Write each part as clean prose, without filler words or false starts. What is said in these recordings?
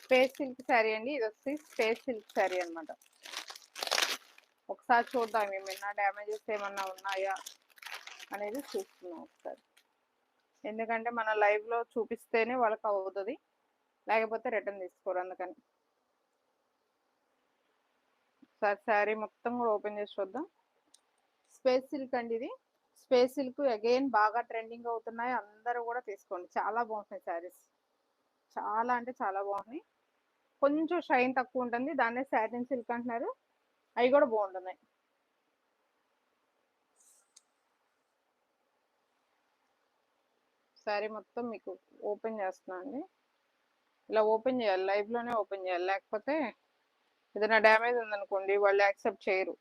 Space silk sari అండి. ఇది వచ్చి స్పేస్ సిల్క్ శారీ అనమాట. ఒకసారి చూద్దాం ఏమైనా డ్యామేజెస్ ఏమన్నా ఉన్నాయా అనేది చూస్తున్నాం ఒకసారి. ఎందుకంటే మన లైవ్లో చూపిస్తేనే వాళ్ళకి అవుతుంది, లేకపోతే రిటర్న్ తీసుకోరు. అందుకని ఒకసారి శారీ మొత్తం కూడా ఓపెన్ చేసి చూద్దాం. స్పేస్ సిల్క్ అండి ఇది. స్పేస్ సిల్క్ అగైన్ బాగా ట్రెండింగ్ అవుతున్నాయి, అందరూ కూడా తీసుకోండి. చాలా బాగుంటాయి శారీస్, చాలా అంటే చాలా బాగున్నాయి. కొంచెం షైన్ తక్కువ ఉంటుంది, దాన్నే సాటిన్ సిల్క్ అంటున్నారు. అవి కూడా బాగుంటున్నాయి. శారీ మొత్తం మీకు ఓపెన్ చేస్తున్నా అండి. ఇలా ఓపెన్ చేయాలి, లైవ్లోనే ఓపెన్ చేయాలి, లేకపోతే ఏదైనా డ్యామేజ్ ఉందనుకోండి వాళ్ళు యాక్సెప్ట్ చేయరు.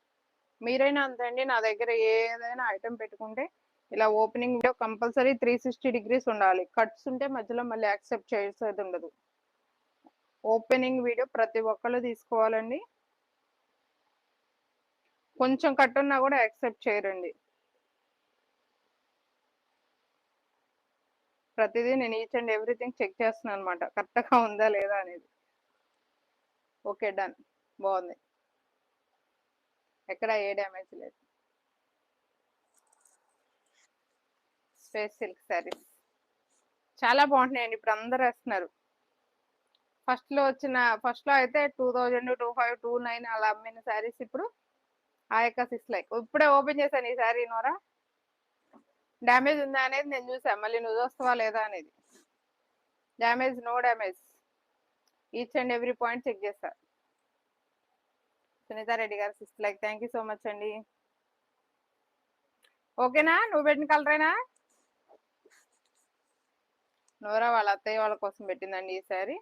మీరైనా అంతే అండి, నా దగ్గర ఏదైనా ఐటెం పెట్టుకుంటే ఇలా ఓపెనింగ్ వీడియో కంపల్సరీ 360 degrees ఉండాలి. కట్స్ ఉంటే మధ్యలో మళ్ళీ యాక్సెప్ట్ చేసేది ఉండదు. ఓపెనింగ్ వీడియో ప్రతి ఒక్కళ్ళు తీసుకోవాలండి. కొంచెం కట్ ఉన్నా కూడా యాక్సెప్ట్ చేయరండి. ప్రతిదీ నేను ఈచ్ అండ్ ఎవ్రీథింగ్ చెక్ చేస్తున్నాను అనమాట, కరెక్ట్గా ఉందా లేదా అనేది. ఓకే డన్, బాగుంది, ఎక్కడ ఏ డ్యామేజ్ లేదు. స్పేస్ సిల్క్ శారీస్ చాలా బాగుంటున్నాయండి, ఇప్పుడు అందరు వేస్తున్నారు. ఫస్ట్లో అయితే 2000, 2500, 2900 అలా అమ్మిన శారీస్ ఇప్పుడు ఆ యొక్క 6 lakhs. ఇప్పుడే ఓపెన్ చేశాను ఈ శారీ నోరా. డ్యామేజ్ ఉందా అనేది నేను చూసాను, మళ్ళీ నువ్వు వస్తావా లేదా అనేది. Damage, no damage, each and every point check చేస్తా. సునీత రెడ్డి గారు 6 lakhs, thank you so much అండి. ఓకేనా, నువ్వు పెట్టిన కలరేనా? నోరా వాళ్ళ అత్తయ్య వాళ్ళ కోసం పెట్టిందండి ఈ శారీ.